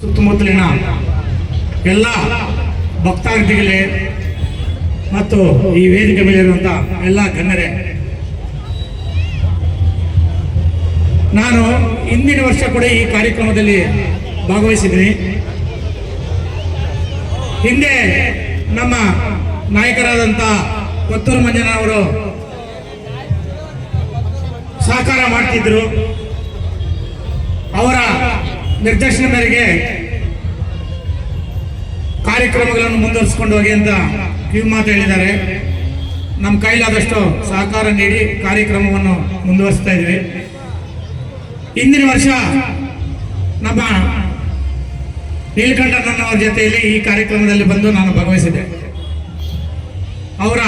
ಸುತ್ತಮುತ್ತಲಿನ ಎಲ್ಲ ಭಕ್ತಾದಿಗಳೇ ಮತ್ತು ಈ ವೇದಿಕೆ ಮೇಲೆ ಇರುವಂಥ ಎಲ್ಲ ಗಣ್ಯರೇ, ನಾನು ಹಿಂದಿನ ವರ್ಷ ಕೂಡ ಈ ಕಾರ್ಯಕ್ರಮದಲ್ಲಿ ಭಾಗವಹಿಸಿದ್ದೀನಿ. ಹಿಂದೆ ನಮ್ಮ ನಾಯಕರಾದಂಥ ಕೊತ್ತೂರು ಮಂಜಣ್ಣ ಅವರು ಸಹಕಾರ ಮಾಡ್ತಿದ್ರು. ಅವರ ನಿರ್ದೇಶನ ಮೇರೆಗೆ ಕಾರ್ಯಕ್ರಮಗಳನ್ನು ಮುಂದುವರಿಸಿಕೊಂಡು ಹೋಗಿ ಅಂತ ಕಿವಿ ಮಾತು ಹೇಳಿದ್ದಾರೆ. ನಮ್ಮ ಕೈಲಾದಷ್ಟು ಸಹಕಾರ ನೀಡಿ ಕಾರ್ಯಕ್ರಮವನ್ನು ಮುಂದುವರಿಸ್ತಾ ಇದ್ದೀವಿ. ಹಿಂದಿನ ವರ್ಷ ನಮ್ಮ ನೀಲಕಂಠಣ್ಣನವರ ಜೊತೆಯಲ್ಲಿ ಈ ಕಾರ್ಯಕ್ರಮದಲ್ಲಿ ಬಂದು ನಾನು ಭಾಗವಹಿಸಿದ್ದೆ. ಅವರ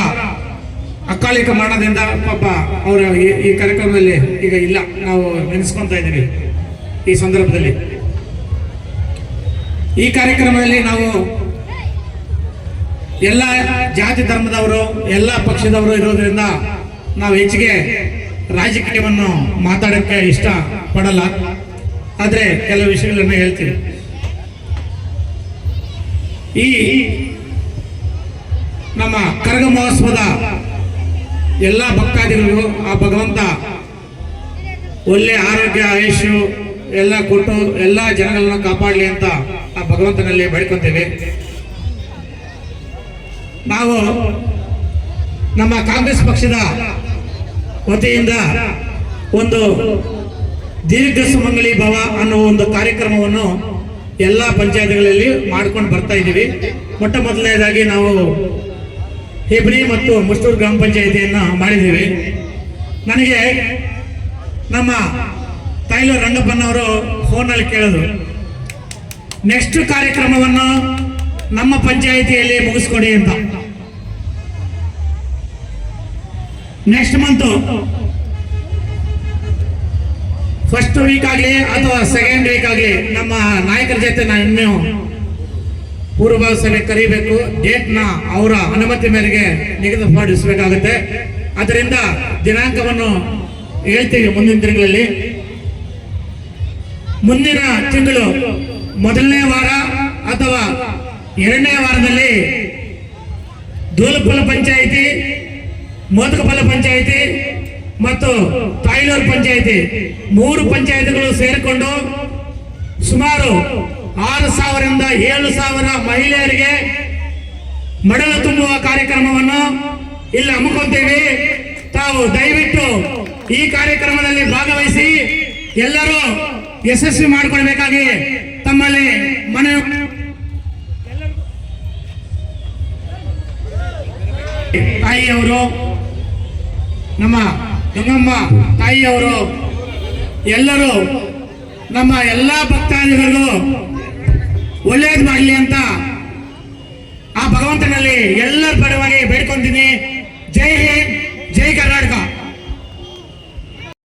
ಅಕಾಲಿಕ ಮರಣದಿಂದ ಪಾಪ ಅವರ ಈ ಕಾರ್ಯಕ್ರಮದಲ್ಲಿ ಈಗ ಇಲ್ಲ, ನಾವು ನೆನೆಸ್ಕೊತಾ ಇದ್ದೀವಿ. ಈ ಸಂದರ್ಭದಲ್ಲಿ ಈ ಕಾರ್ಯಕ್ರಮದಲ್ಲಿ ನಾವು ಎಲ್ಲ ಜಾತಿ ಧರ್ಮದವರು, ಎಲ್ಲ ಪಕ್ಷದವರು ಇರೋದ್ರಿಂದ ನಾವು ಹೆಚ್ಚಿಗೆ ರಾಜಕೀಯವನ್ನು ಮಾತಾಡೋಕ್ಕೆ ಇಷ್ಟ ಪಡಲ್ಲ. ಆದರೆ ಕೆಲವು ವಿಷಯಗಳನ್ನು ಹೇಳ್ತೀವಿ. ಈ ನಮ್ಮ ಕರಗ ಮಹೋತ್ಸವದ ಎಲ್ಲ ಭಕ್ತಾದಿಗಳಿಗೂ ಆ ಭಗವಂತ ಒಳ್ಳೆ ಆರೋಗ್ಯ ಆಯುಷ್ಯು ಎಲ್ಲ ಕೊಟ್ಟು ಎಲ್ಲ ಜನಗಳನ್ನ ಕಾಪಾಡಲಿ ಅಂತ ಆ ಭಗವಂತನಲ್ಲಿ ಬೇಡ್ಕೊಂತೇವೆ. ನಾವು ನಮ್ಮ ಕಾಂಗ್ರೆಸ್ ಪಕ್ಷದ ವತಿಯಿಂದ ಒಂದು ದೀರ್ಘ ಸುಮಂಗಲಿ ಭವ ಅನ್ನೋ ಒಂದು ಕಾರ್ಯಕ್ರಮವನ್ನು ಎಲ್ಲ ಪಂಚಾಯತ್ಗಳಲ್ಲಿ ಮಾಡ್ಕೊಂಡು ಬರ್ತಾ ಇದ್ದೀವಿ. ಮೊಟ್ಟ ಮೊದಲನೇದಾಗಿ ನಾವು ಹೆಬ್ರಿ ಮತ್ತು ಮುಷ್ಟೂರು ಗ್ರಾಮ ಪಂಚಾಯಿತಿಯನ್ನು ಮಾಡಿದ್ದೀವಿ. ನನಗೆ ನಮ್ಮ ತಾಯ್ಲೂರು ರಂಗಪ್ಪನವರು ಫೋನಲ್ಲಿ ಕೇಳಿದ್ರು, ನೆಕ್ಸ್ಟ್ ಕಾರ್ಯಕ್ರಮವನ್ನು ನಮ್ಮ ಪಂಚಾಯಿತಿಯಲ್ಲಿ ಮುಗಿಸ್ಕೊಡಿ ಅಂತ. ನೆಕ್ಸ್ಟ್ ಮಂತು ಫಸ್ಟ್ ವೀಕ್ ಆಗಲಿ ಅಥವಾ ಸೆಕೆಂಡ್ ವೀಕ್ ಆಗಲಿ ನಮ್ಮ ನಾಯಕರ ಜೊತೆ ನಾನು ಇನ್ನೂ ಪೂರ್ವಭಾವಿ ಸಭೆ ಕರೀಬೇಕು. ಡೇಟ್ನ ಅವರ ಅನುಮತಿ ಮೇರೆಗೆ ನಿಗದಿಪಡಿಸಬೇಕಾಗುತ್ತೆ. ಅದರಿಂದ ದಿನಾಂಕವನ್ನು ಹೇಳ್ತೀವಿ ಮುಂದಿನ ತಿಂಗಳಲ್ಲಿ. ಮುಂದಿನ ತಿಂಗಳು ಮೊದಲನೇ ವಾರ ಅಥವಾ ಎರಡನೇ ವಾರದಲ್ಲಿ ದೂಲಪಲ್ಲ ಪಂಚಾಯಿತಿ, ಮೋದಕಪಲ್ಲ ಪಂಚಾಯಿತಿ ಮತ್ತು ತಾಯ್ಲೂರು ಪಂಚಾಯಿತಿ 3 ಪಂಚಾಯಿತಿಗಳು ಸೇರಿಕೊಂಡು ಸುಮಾರು 6,000ರಿಂದ 7,000 ಮಹಿಳೆಯರಿಗೆ ಮಡಲು ತುಂಬುವ ಕಾರ್ಯಕ್ರಮವನ್ನು ಇಲ್ಲಿ ಹಮ್ಮಿಕೊಳ್ತೇವೆ. ತಾವು ದಯವಿಟ್ಟು ಈ ಕಾರ್ಯಕ್ರಮದಲ್ಲಿ ಭಾಗವಹಿಸಿ ಎಲ್ಲರೂ ಯಶಸ್ವಿ ಮಾಡಿಕೊಳ್ಬೇಕಾಗಿ ತಮ್ಮಲ್ಲಿ ಮನವಿ. ತಾಯಿಯವರು, ನಮ್ಮ ಗಂಗಮ್ಮ ತಾಯಿಯವರು ಎಲ್ಲರೂ ನಮ್ಮ ಎಲ್ಲ ಭಕ್ತಾದಿಗಳಿಗೂ ಒಳ್ಳೇದು ಮಾಡಲಿ ಅಂತ ಆ ಭಗವಂತನಲ್ಲಿ ಎಲ್ಲರ ಪರವಾಗಿ ಬೇಡ್ಕೊಂತೀನಿ. ಜೈ ಹಿಂದ್.